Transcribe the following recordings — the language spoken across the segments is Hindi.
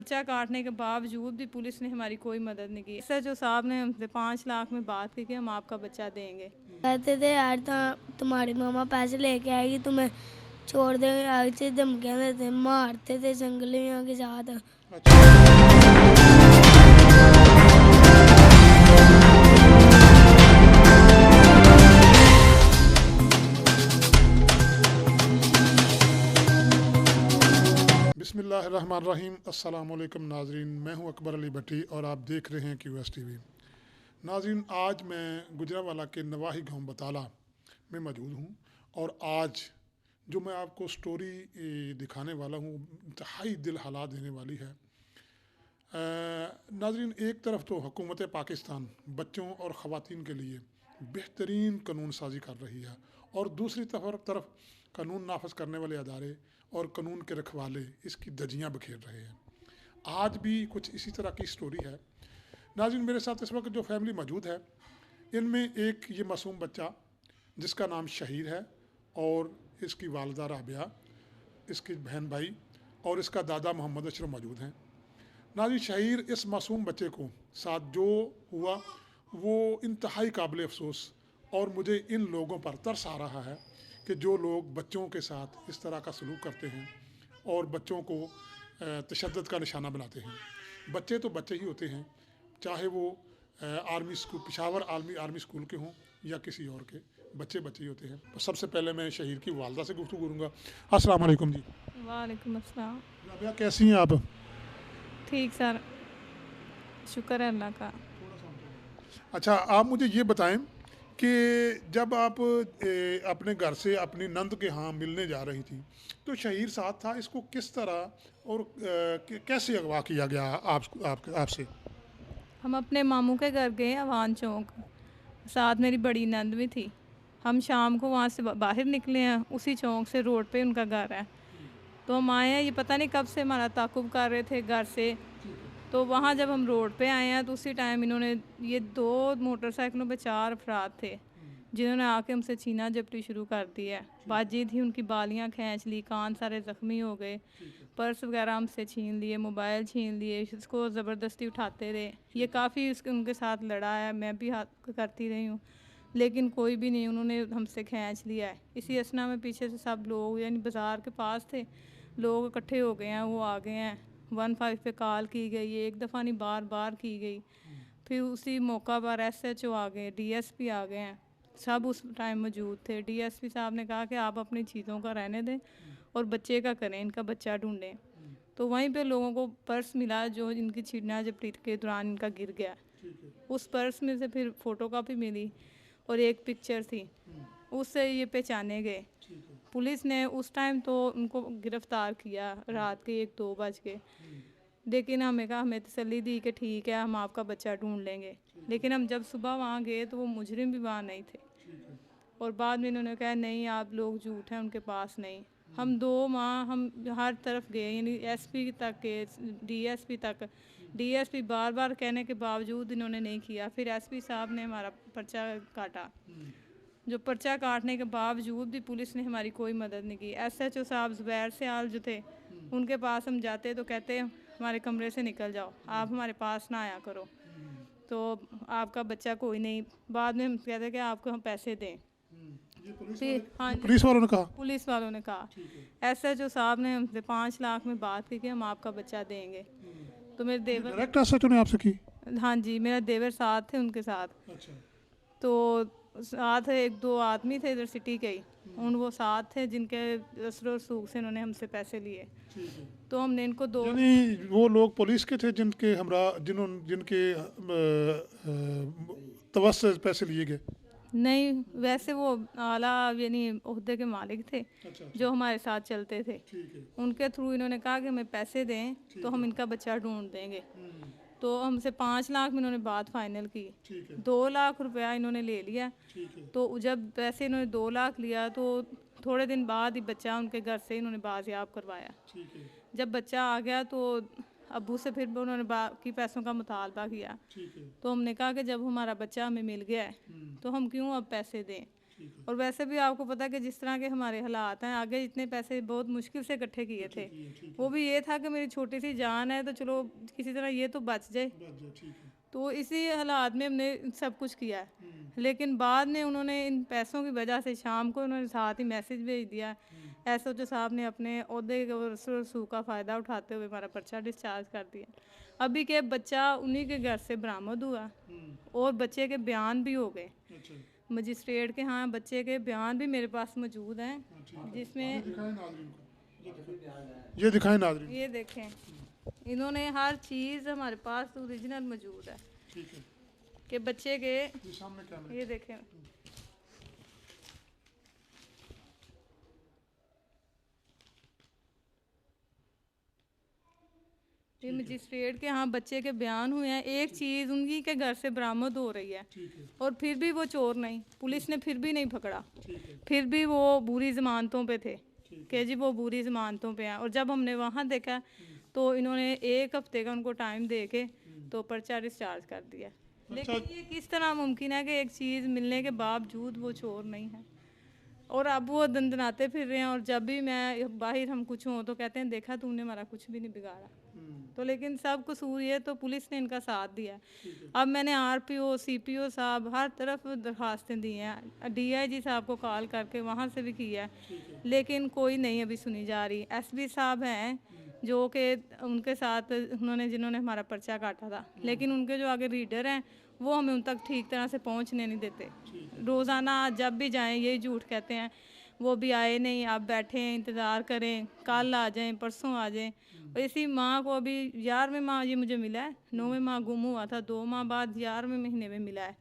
पर्चा काटने के बावजूद भी पुलिस ने हमारी कोई मदद नहीं की। SHO साहब ने हमसे 5 लाख में बात की कि हम आपका बच्चा देंगे। कहते थे यार तुम्हारी मामा पैसे लेके आएगी, तुम्हें छोड़ देंगे, आगे से धमकियाँ देते, मारते थे जंगलियों के साथ। बिस्मिल्लाहिर्रहमानिर्रहीम। अस्सलाम वालेकुम नाजरीन, मैं हूं अकबर अली भट्टी और आप देख रहे हैं QS TV। नाजरीन, आज मैं गुजरांवाला के नवाही गांव बताला में मौजूद हूं और आज जो मैं आपको स्टोरी दिखाने वाला हूं इंतहाई दिल हिला देने वाली है। नाजरीन, एक तरफ तो हुकूमत पाकिस्तान बच्चों और ख़वातीन के लिए बेहतरीन कानून साजी कर रही है और दूसरी तरफ कानून नाफज करने वाले अदारे और कानून के रखवाले इसकी धज्जियाँ बिखेर रहे हैं। आज भी कुछ इसी तरह की स्टोरी है। नाज़रीन, मेरे साथ इस वक्त जो फैमिली मौजूद है, इनमें एक ये मासूम बच्चा जिसका नाम शहीर है और इसकी वालदा राबिया, इसकी बहन भाई और इसका दादा मोहम्मद अशरफ मौजूद हैं। नाज़रीन, शहीर इस मासूम बच्चे को साथ जो हुआ वो इंतहाई काबिल अफसोस और मुझे इन लोगों पर तरस आ रहा है कि जो लोग बच्चों के साथ इस तरह का सलूक करते हैं और बच्चों को तशद्दुद का निशाना बनाते हैं। बच्चे तो बच्चे ही होते हैं, चाहे वो army school Peshawar army school के हों या किसी और के, बच्चे बच्चे ही होते हैं। तो सबसे पहले मैं शहीर की वालदा से गुफ्तगू करूँगा। अस्सलाम वालेकुम जी। वालेकुम अस्सलाम। राबिया, कैसी हैं आप? ठीक सर, शुक्र है अल्लाह का। अच्छा, आप मुझे ये बताएं कि जब आप अपने घर से अपनी नंद के यहाँ मिलने जा रही थी तो शहीर साथ था, इसको किस तरह और कैसे अगवा किया गया आपसे? हम अपने मामू के घर गए अवान चौक, साथ मेरी बड़ी नंद भी थी। हम शाम को वहाँ से बाहर निकले हैं, उसी चौक से रोड पे उनका घर है। तो हम आए हैं, ये पता नहीं कब से हमारा ताकुब कर रहे थे घर से। तो वहाँ जब हम रोड पे आए हैं तो उसी टाइम इन्होंने ये 2 मोटरसाइकिलों पे 4 अफराद थे जिन्होंने आके हमसे छीना झपटी शुरू कर दी है। बाजी थी, उनकी बालियाँ खींच ली, कान सारे ज़ख्मी हो गए, पर्स वगैरह हमसे छीन लिए, मोबाइल छीन लिए, इसको ज़बरदस्ती उठाते रहे। ये काफ़ी उनके साथ लड़ा है, मैं भी हाथ करती रही हूँ, लेकिन कोई भी नहीं, उन्होंने हमसे खींच लिया है। इसी असना में पीछे से सब लोग यानी बाज़ार के पास थे लोग इकट्ठे हो गए हैं, वो आ गए हैं। 15 पे कॉल की गई, एक दफ़ा नहीं बार बार की गई। फिर उसी मौका पर SHO आ गए, DSP आ गए हैं, सब उस टाइम मौजूद थे। DSP साहब ने कहा कि आप अपनी चीज़ों का रहने दें और बच्चे का करें, इनका बच्चा ढूंढें। तो वहीं पे लोगों को पर्स मिला जो इनकी छीना झपटी के दौरान इनका गिर गया। उस पर्स में से फिर फ़ोटो कापी मिली और एक पिक्चर थी, उससे ये पहचाने गए। पुलिस ने उस टाइम तो उनको गिरफ़्तार किया रात के 1-2 बज के, लेकिन हमें तसल्ली दी कि ठीक है हम आपका बच्चा ढूंढ लेंगे। लेकिन हम जब सुबह वहाँ गए तो वो मुजरिम भी वहाँ नहीं थे और बाद में इन्होंने कहा नहीं आप लोग झूठ हैं, उनके पास नहीं। हम 2 माह हम हर तरफ गए, यानी SP तक गए, DSP तक। DSP बार बार कहने के बावजूद इन्होंने नहीं किया। फिर SP साहब ने हमारा पर्चा काटा, जो पर्चा काटने के बावजूद भी पुलिस ने हमारी कोई मदद नहीं की। SHO साहब ज़ुबैर से आल जो थे, उनके पास हम जाते तो कहते हमारे कमरे से निकल जाओ, आप हमारे पास ना आया करो, तो आपका बच्चा कोई नहीं। बाद में हम कहते कि आपको हम पैसे दें। फिर हाँ, पुलिस वालों ने कहा? पुलिस वालों ने कहा, SHO साहब ने हमसे 5 लाख में बात की कि हम आपका बच्चा देंगे। तो मेरे देवर डायरेक्ट SHO ने आपसे की? हाँ जी, मेरा देवर साथ थे उनके साथ। अच्छा। तो साथ 1-2 आदमी थे इधर सिटी के ही, उन वो साथ थे जिनके असर सूख से इन्होंने हमसे पैसे लिए। तो हमने इनको 2 यानी वो लोग पुलिस के थे जिनके जिनके तवस से पैसे लिए गए? नहीं, वैसे वो आला यानी ओहदे के मालिक थे अच्छा। जो हमारे साथ चलते थे। ठीक है। उनके थ्रू इन्होंने कहा कि हमें पैसे दें तो हम इनका बच्चा ढूंढ देंगे। तो हमसे 5 लाख में इन्होंने बात फाइनल की। ठीक है। 2 लाख रुपया इन्होंने ले लिया। ठीक है। तो जब पैसे इन्होंने 2 लाख लिया तो थोड़े दिन बाद ही बच्चा उनके घर से इन्होंने बाजियाब करवाया। ठीक है। जब बच्चा आ गया तो अब्बू से फिर उन्होंने बाकी पैसों का मुतालबा किया। ठीक है। तो हमने कहा कि जब हमारा बच्चा हमें मिल गया है तो हम क्यों अब पैसे दें। और वैसे भी आपको पता है कि जिस तरह के हमारे हालात हैं, आगे इतने पैसे बहुत मुश्किल से इकट्ठे किए थे। वो भी ये था कि मेरी छोटी सी जान है तो चलो किसी तरह ये तो बच जाए। तो इसी हालात में हमने सब कुछ किया है। लेकिन बाद में उन्होंने इन पैसों की वजह से शाम को उन्होंने साथ ही मैसेज भेज दिया, एसओ साहब ने अपने ओहदे और रसूख का फ़ायदा उठाते हुए हमारा पर्चा डिस्चार्ज कर दिया। अभी के बच्चा उन्हीं के घर से बरामद हुआ और बच्चे के बयान भी हो गए मजिस्ट्रेट के। हाँ, बच्चे के बयान भी मेरे पास मौजूद हैं, जिसमें ये दिखाएं नाज़रीन। ये देखें, इन्होंने हर चीज़ हमारे पास ओरिजिनल मौजूद है ठीक है, कि बच्चे के। ये सामने कैमरा। ये देखें, ये मजिस्ट्रेट के यहाँ बच्चे के बयान हुए हैं। एक चीज़ उनकी के घर से बरामद हो रही है और फिर भी वो चोर नहीं, पुलिस ने फिर भी नहीं पकड़ा, फिर भी वो बुरी ज़मानतों पे थे कि जी वो बुरी ज़मानतों पे हैं। और जब हमने वहाँ देखा तो इन्होंने 1 हफ्ते का उनको टाइम दे के तो पर्चा डिस्चार्ज कर दिया। लेकिन ये किस तरह मुमकिन है कि एक चीज़ मिलने के बावजूद वो चोर नहीं है? और अब वो दंदनाते फिर रहे हैं। और जब भी मैं बाहर हम कुछ हों तो कहते हैं देखा तूने हमारा कुछ भी नहीं बिगाड़ा। तो लेकिन सब कसूर ये तो पुलिस ने इनका साथ दिया है। अब मैंने आरपीओ, सीपीओ साहब हर तरफ दरखास्तें दी हैं, डीआईजी साहब को कॉल करके वहाँ से भी किया है, लेकिन कोई नहीं अभी सुनी जा रही। एसपी साहब हैं जो कि उनके साथ उन्होंने जिन्होंने हमारा पर्चा काटा था, लेकिन उनके जो आगे रीडर हैं वो हमें उन तक ठीक तरह से पहुंचने नहीं देते। रोज़ाना जब भी जाएं यही झूठ कहते हैं वो भी आए नहीं, आप बैठे हैं इंतज़ार करें, कल आ जाएं, परसों आ जाएं। और इसी माह को अभी 11वें माह ये मुझे मिला है, 9वें माह गुम हुआ था, 2 माह बाद 11वें महीने में मिला है।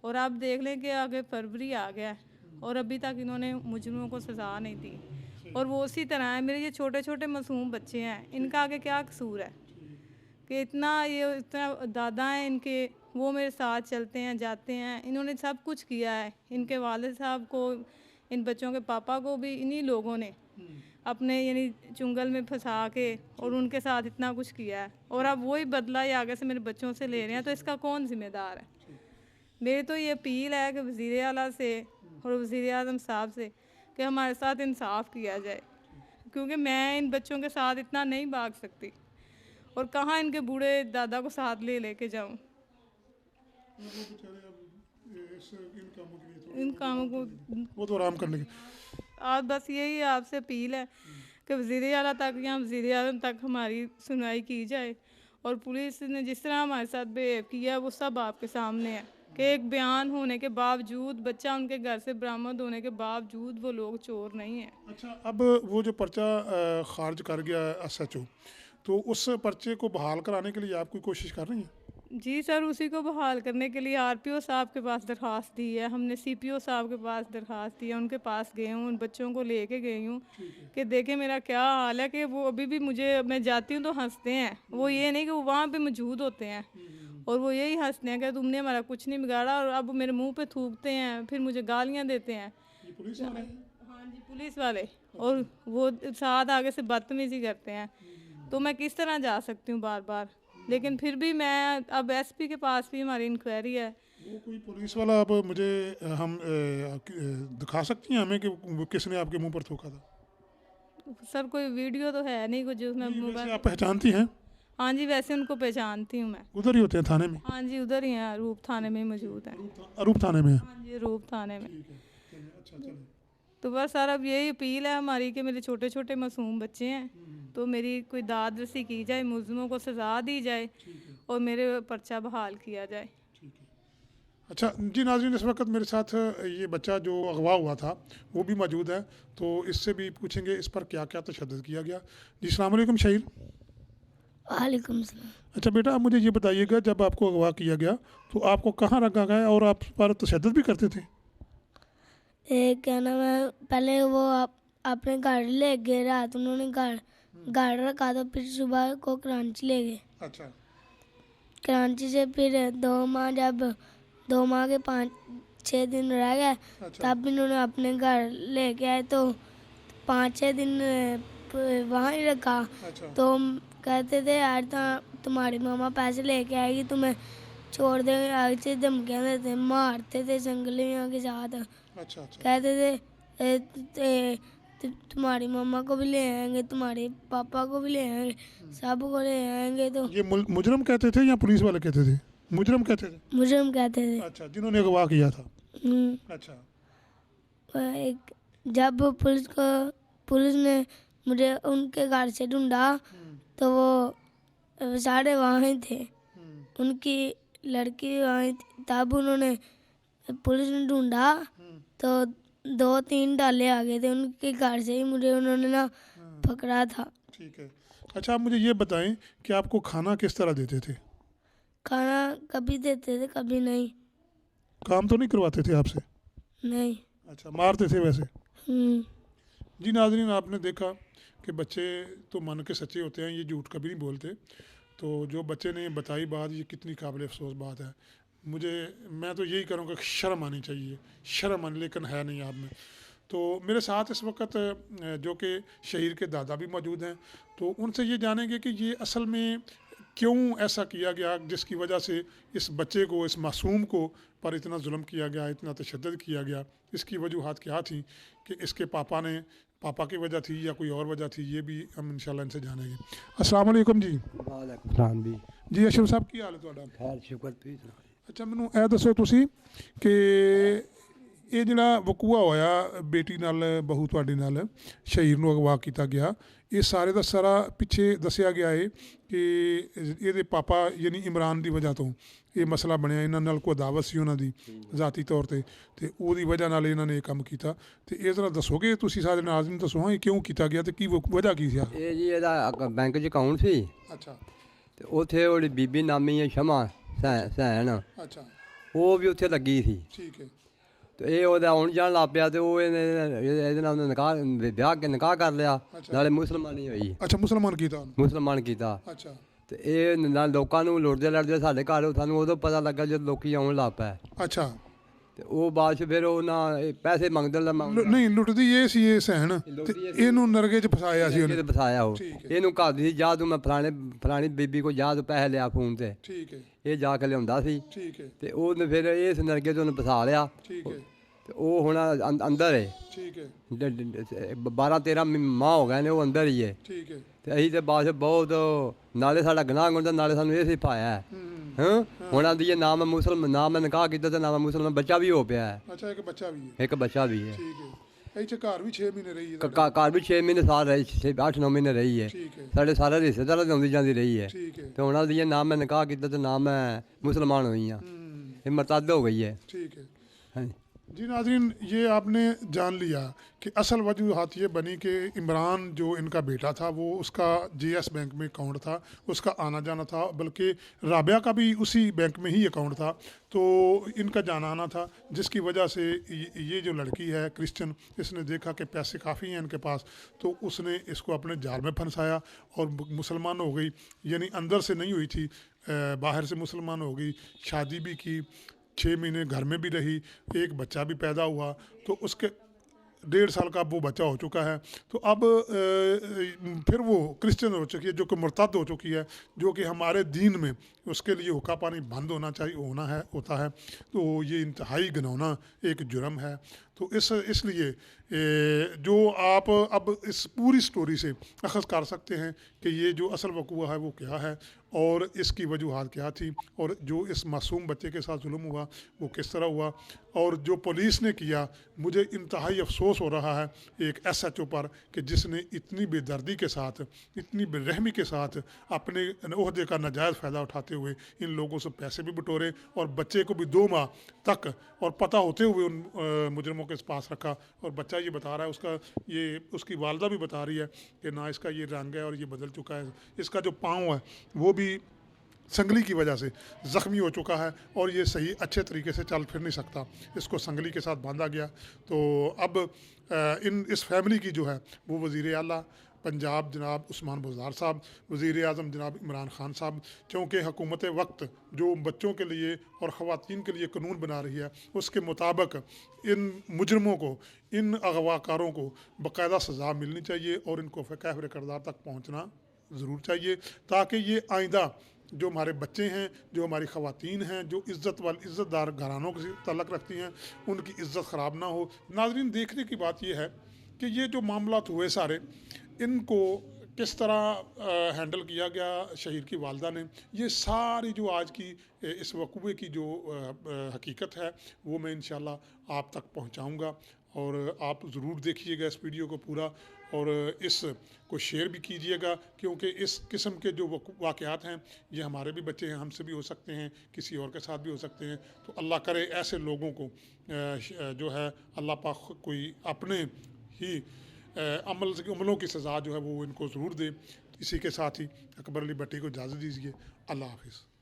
और आप देख लें कि आगे फरवरी आ गया है और अभी तक इन्होंने मुजरिमों को सज़ा नहीं दी। और वो उसी तरह है, मेरे ये छोटे छोटे मासूम बच्चे हैं, इनका आगे क्या कसूर है कि इतना दादा हैं इनके, वो मेरे साथ चलते हैं जाते हैं, इन्होंने सब कुछ किया है। इनके वालिद साहब को, इन बच्चों के पापा को भी इन्हीं लोगों ने अपने यानी चुंगल में फंसा के और उनके साथ इतना कुछ किया है। और अब वही बदला ये आगे से मेरे बच्चों से ले रहे हैं, तो इसका कौन जिम्मेदार है? मेरी तो ये अपील है कि वज़ीर आला से और वज़ीर आज़म साहब से कि हमारे साथ इंसाफ किया जाए, क्योंकि मैं इन बच्चों के साथ इतना नहीं भाग सकती और कहाँ इनके बूढ़े दादा को साथ लेके जाऊँ। इन कामों को वो तो आराम करने की। आज बस यही आपसे अपील है कि वज़ीर आला तक या वज़ीर आज़म तक हमारी सुनवाई की जाए। और पुलिस ने जिस तरह हमारे साथ बिहेव किया वो सब आपके सामने है कि एक बयान होने के बावजूद, बच्चा उनके घर से बरामद होने के बावजूद वो लोग चोर नहीं हैं। अच्छा, अब वो जो पर्चा खारिज कर गया एसएचओ, तो उस पर्चे को बहाल कराने के लिए आप कोई कोशिश कर रही हैं? जी सर, उसी को बहाल करने के लिए आरपीओ साहब के पास दरख्वास्त दी है हमने, सीपीओ साहब के पास दरख्वास्त दी है, उनके पास गई हूँ, उन बच्चों को लेके गई हूँ कि देखें मेरा क्या हाल है। कि वो अभी भी मुझे, मैं जाती हूँ तो हंसते हैं, वो ये नहीं कि वो वहाँ पे मौजूद होते हैं और वो यही हंसते हैं कि तुमने हमारा कुछ नहीं बिगाड़ा, और अब मेरे मुँह पे थूकते हैं, फिर मुझे गालियाँ देते हैं। हाँ जी, पुलिस वाले, और वो साथ आगे से बदतमीजी करते हैं। तो मैं किस तरह जा सकती हूँ बार बार? लेकिन फिर भी मैं, अब एसपी के पास भी हमारी इंक्वायरी है। वो कोई पुलिस वाला अब मुझे हम दिखा सकती हैं हमें कि किसने आपके मुंह पर थूका था? सर कोई वीडियो तो है नहीं कुछ उसमें वैसे मोबाइल। आप पहचानती हैं? हाँ जी, वैसे उनको पहचानती हूँ मैं। उधर ही होते हैं थाने में? हाँ जी, उधर ही हैं, रूप थाने में मौजूद हैं। अरूप थाने में? हाँ जी, रूप थाने में। अच्छा, चलिए। तो बस सर अब यही अपील है हमारी कि मेरे छोटे छोटे मासूम बच्चे हैं, तो मेरी कोई दाद रसी की जाए, मुलजिमों को सज़ा दी जाए और मेरे पर्चा बहाल किया जाए। अच्छा जी नाज़रीन, इस वक्त मेरे साथ ये बच्चा जो अगवा हुआ था वो भी मौजूद है, तो इससे भी पूछेंगे इस पर क्या क्या तशद्दुद किया गया। जी अस्सलाम वालेकुम शहीर। वालेकुम सलाम। अच्छा बेटा, आप मुझे ये बताइएगा, जब आपको अगवा किया गया तो आपको कहाँ रखा गया और आप पर तशद्दुद भी करते थे? क्या नाम है, पहले वो अपने घर ले गए, रात उन्होंने घर रखा, तो फिर सुबह को कराची ले गए। अच्छा। कराची से फिर 2 माह के 5-6 दिन रह गए, तब इन्होंने अपने घर लेके आए, तो 5-6 दिन वहाँ ही रखा। अच्छा। तो कहते थे यार तुम्हारी मामा पैसे लेके आएगी, तुम्हें छोड़ देंगे, आगे से धमकियाँ देते, मारते थे संगलियों के साथ। अच्छा अच्छा कहते थे तुम्हारी मम्मा को भी ले आएंगे, तुम्हारे पापा को भी ले आएंगे, सबको ले आएंगे। तो ये मुजरम कहते थे या पुलिस वाले कहते थे? मुजरम कहते थे। मुजरिम कहते थे। अच्छा, जिन्होंने अगवा किया था। हम्म, अच्छा एक जब पुलिस ने मुझे उनके घर से ढूंढा तो वो सारे वहाँ ही थे, उनकी लड़की वहाँ ही थी। तब उन्होंने पुलिस ने ढूंढा तो 2-3 डाले आ गए थे उनके घर से ही, मुझे उन्होंने ना पकड़ा था। ठीक है। अच्छा, आप मुझे ये बताएं कि आपको खाना किस तरह देते थे? खाना कभी देते थे कभी नहीं। काम तो नहीं करवाते थे आपसे? नहीं। अच्छा, मारते थे वैसे? हम्म, जी नाज़रीन, आपने देखा कि बच्चे तो मन के सच्चे होते हैं, ये झूठ कभी नहीं बोलते। तो जो बच्चे ने बताई बात, ये कितनी काबिल अफसोस बात है। मैं तो यही करूँगा कि शर्म आनी चाहिए, शर्म आनी, लेकिन है नहीं आप में। तो मेरे साथ इस वक्त जो कि शहीद के दादा भी मौजूद हैं, तो उनसे ये जानेंगे कि ये असल में क्यों ऐसा किया गया, जिसकी वजह से इस बच्चे को, इस मासूम को पर इतना जुल्म किया गया, इतना तशद्दुद किया गया। इसकी वजूहात क्या थी कि इसके पापा की वजह थी या कोई और वजह थी, ये भी हम इंशाल्लाह इनसे जानेंगे। अस्सलाम वालेकुम जी। वालेकुम भी जी अशरफ साहब, की हाल है तुहाडा? खैर शुक्र तुसीं सुणाओ। अच्छा, मैनू ਇਹ ਦੱਸੋ ਤੁਸੀਂ कि ਇਹ ਜਿਹੜਾ ਵਕੂਆ ਹੋਇਆ ਬੇਟੀ ਨਾਲ, ਬਹੂ ਤੁਹਾਡੀ ਨਾਲ, ਸ਼ਹੀਦ ਨੂੰ ਅਗਵਾ ਕੀਤਾ ਗਿਆ, ਇਹ ਸਾਰੇ ਦਾ ਸਾਰਾ ਪਿੱਛੇ ਦੱਸਿਆ ਗਿਆ ਹੈ ਕਿ ਇਹਦੇ ਪਾਪਾ ਯਾਨੀ ਇਮਰਾਨ ਦੀ ਵਜ੍ਹਾ ਤੋਂ ਇਹ ਮਸਲਾ ਬਣਿਆ। ਇਹਨਾਂ ਨਾਲ ਕੋਈ ਅਦਾਵਤ ਸੀ ਉਹਨਾਂ ਦੀ ਜ਼ਾਤੀ ਤੌਰ ਤੇ ਉਹਦੀ ਵਜ੍ਹਾ ਨਾਲ ਇਹਨਾਂ ਨੇ ਇਹ ਕੰਮ ਕੀਤਾ। ਤੇ ਇਹ ਜ਼ਰਾ ਦੱਸੋਗੇ ਤੁਸੀਂ ਸਾਡੇ ਨਾਜ਼ਰੀਨ ਨੂੰ, ਦੱਸੋ ਹਾਂ ਇਹ ਕਿਉਂ ਕੀਤਾ ਗਿਆ ਤੇ ਕੀ ਵਜ੍ਹਾ ਕੀ ਸੀ? ਇਹ ਜੀ ਇਹਦਾ ਬੈਂਕ 'ਚ ਅਕਾਊਂਟ ਸੀ ਅੱਛਾ ਤੇ ਉੱਥੇ ਉਹਦੀ ਬੀਬੀ ਨਾਮੀ ਹੈ ਸ਼ਮਾ ਸੈਨ, ਅੱਛਾ ਉਹ ਵੀ ਉੱਥੇ ਲੱਗੀ ਸੀ। ਠੀਕ ਹੈ। ਤੇ ਇਹ ਉਹਦਾ ਆਉਣ ਜਾਣ ਲੱਗ ਪਿਆ ਤੇ ਉਹ ਇਹਦੇ ਨਾਲ ਨਿਕਾਹ ਕਰ ਲਿਆ, ਨਾਲੇ ਮੁਸਲਮਾਨੀ ਹੋਈ। ਅੱਛਾ, ਮੁਸਲਮਾਨ ਕੀਤਾ ਉਹਨੂੰ? ਮੁਸਲਮਾਨ ਕੀਤਾ। ਅੱਛਾ। ਤੇ ਇਹ ਨਾਲ ਲੋਕਾਂ ਨੂੰ ਲੁੱਟਦੇ ਸਾਡੇ ਘਰ, ਸਾਨੂੰ ਉਦੋਂ ਪਤਾ ਲੱਗਾ ਜਦ ਲੋਕੀ ਆਉਣ ਲੱਗ ਪਏ। ਅੱਛਾ। ਤੇ ਉਹ ਬਾਅਦ 'ਚ ਫਿਰ ਉਹਨਾਂ ਪੈਸੇ ਮੰਗਦੇ ਨਹੀਂ, ਲੁੱਟਦੀ ਇਹ ਸੀ ਇਹ ਸਹਿਣ, ਤੇ ਇਹਨੂੰ ਨਰਗੇ 'ਚ ਫਸਾਇਆ ਸੀ ਉਹਨੇ। ਫਸਾਇਆ ਉਹ, ਇਹਨੂੰ ਘਰ ਦੀ ਜਾ ਤੂੰ ਮੈਂ ਫਲਾਣੀ ਬੀਬੀ ਕੋ ਜਾ ਤੂੰ ਪੈਸੇ ਲਿਆ ਫੋਨ ਤੇ। ਠੀਕ ਹੈ। ਇਹ ਜਾ ਕੇ ਲਿਆਉਂਦਾ ਸੀ। ਠੀਕ ਹੈ। ਤੇ ਉਹਨੇ ਫਿਰ ਇਸ ਨਰਗੇ 'ਚ ਉਹਨੂੰ ਫਸਾ ਲਿਆ। ਠੀਕ ਹੈ। ਤੇ ਉਹ ਹੁਣ ਅੰਦਰ ਹੈ। ਠੀਕ ਹੈ। 12-13 ਮਾਹ ਹੋ ਗਏ ਨੇ ਉਹ ਅੰਦਰ ਹੀ ਹੈ। ਠੀਕ ਹੈ। ਤੇ ਅਸੀਂ ਤੇ ਬਾਅਦ ਬਹੁਤ, ਨਾਲੇ ਸਾਡਾ ਗੁਨਾਹ ਹੁੰਦਾ, ਨਾਲੇ ਸਾਨੂੰ ਇਹ ਸਿਖਾਇਆ ਹੈ। ਹਾਂ, ਹੁਣ ਆਂਦੀ ਹੈ ਨਾ ਮੈਂ ਮੁਸਲਮਾਨ, ਨਾ ਮੈਂ ਨਿਕਾਹ ਕੀਤਾ ਤੇ ਨਾ ਮੈਂ ਮੁਸਲਮਾਨ, ਬੱਚਾ ਵੀ ਹੋ ਪਿਆ ਹੈ। ਅੱਛਾ, ਇੱਕ ਬੱਚਾ ਵੀ ਹੈ? ਇੱਕ ਬੱਚਾ ਵੀ ਹੈ। ਠੀਕ ਹੈ। ਇੱਥੇ ਘਰ ਵੀ 6 ਮਹੀਨੇ ਰਹੀ ਹੈ? ਘਰ ਵੀ 6 ਮਹੀਨੇ ਸਾਲ ਰਹੀ, 8-9 ਮਹੀਨੇ ਰਹੀ ਹੈ। ਠੀਕ ਹੈ। ਸਾਡੇ ਸਾਰੇ ਰਿਸ਼ਤੇਦਾਰਾਂ ਦੀ ਆਉਂਦੀ ਜਾਂਦੀ ਰਹੀ ਹੈ। ਠੀਕ ਹੈ। ਤੇ ਹੁਣ ਆਂਦੀ ਹੈ ਨਾ ਮੈਂ ਨਿਕਾਹ ਕੀਤਾ ਤੇ ਨਾ ਮੈਂ ਮੁਸਲਮਾਨ ਹੋਈ ਹਾਂ, ਇਹ ਮਰਤਦ ਹੋ गई है। ठीक है। ਹਾਂਜੀ। जी नाज़रीन, ये आपने जान लिया कि असल वजूहत ये बनी कि इमरान जो इनका बेटा था वो उसका JS बैंक में अकाउंट था, उसका आना जाना था, बल्कि राबिया का भी उसी बैंक में ही अकाउंट था। तो इनका जाना आना था, जिसकी वजह से ये जो लड़की है क्रिश्चियन, इसने देखा कि पैसे काफ़ी हैं इनके पास, तो उसने इसको अपने जाल में फंसाया और मुसलमान हो गई। यानी अंदर से नहीं हुई थी, बाहर से मुसलमान हो गई, शादी भी की, 6 महीने घर में भी रही, एक बच्चा भी पैदा हुआ। तो उसके 1.5 साल का अब वो बच्चा हो चुका है। तो अब फिर वो क्रिश्चियन हो चुकी है, जो कि मुर्तद हो चुकी है, जो कि हमारे दीन में उसके लिए हुक्का पानी बंद होना चाहिए, होता है। तो ये इंतहाई घिनौना एक जुर्म है। तो इसलिए जो आप अब इस पूरी स्टोरी से अखज़ कर सकते हैं कि ये जो असल वक़ूआ है वो क्या है और इसकी वजूहात क्या थी, और जो इस मासूम बच्चे के साथ जुल्म हुआ वो किस तरह हुआ, और जो पुलिस ने किया, मुझे इंतहाई अफसोस हो रहा है एक SHO पर कि जिसने इतनी बेदर्दी के साथ, इतनी बेरहमी के साथ अपने ओहदे का नाजायज़ फ़ायदा उठाते हुए इन लोगों से पैसे भी बटोरे और बच्चे को भी 2 माह तक और पता होते हुए उन मुजरमों के पास रखा। और बच्चा ये बता रहा है, उसकी वालदा भी बता रही है कि ना इसका ये रंग है और ये बदल चुका है, इसका जो पाँव है वो भी संगली की वजह से ज़ख्मी हो चुका है और ये सही अच्छे तरीके से चल फिर नहीं सकता, इसको संगली के साथ बांधा गया। तो अब इस फैमिली की जो है वो वज़ीर आला पंजाब जनाब उस्मान बुज़दार साहब, वज़ीर आज़म जनाब इमरान ख़ान साहब, क्योंकि हुकूमत वक्त जो बच्चों के लिए और ख़वातीन के लिए कानून बना रही है, उसके मुताबिक इन मुजरमों को, इन अगवाकारों को बाकायदा सज़ा मिलनी चाहिए और इनको फ़ैक़ किरदार तक पहुँचना ज़रूर चाहिए, ताकि ये आइंदा जो हमारे बच्चे हैं, जो हमारी ख़वातीन हैं, जो इज़्ज़तदार घरानों से तल्लक़ रखती हैं, उनकी इज़्ज़त ख़राब ना हो। नाज़रीन, देखने की बात यह है कि ये जो मामलात हुए सारे, इनको किस तरह हैंडल किया गया शहीद की वालदा ने, ये सारी जो आज की इस वक़्वे की जो हकीकत है वो मैं इंशाल्लाह आप तक पहुंचाऊंगा। और आप ज़रूर देखिएगा इस वीडियो को पूरा, और इस को शेयर भी कीजिएगा, क्योंकि इस किस्म के जो वाक़यात हैं ये हमारे भी बच्चे हैं, हमसे भी हो सकते हैं, किसी और के साथ भी हो सकते हैं। तो अल्लाह करे ऐसे लोगों को जो है अल्लाह पाक कोई अपने ही अमलों की सज़ा जो है वो इनको ज़रूर दे। इसी के साथ ही अकबर अली भट्टी को इजाज़त दीजिए। अल्लाह हाफ़िज़।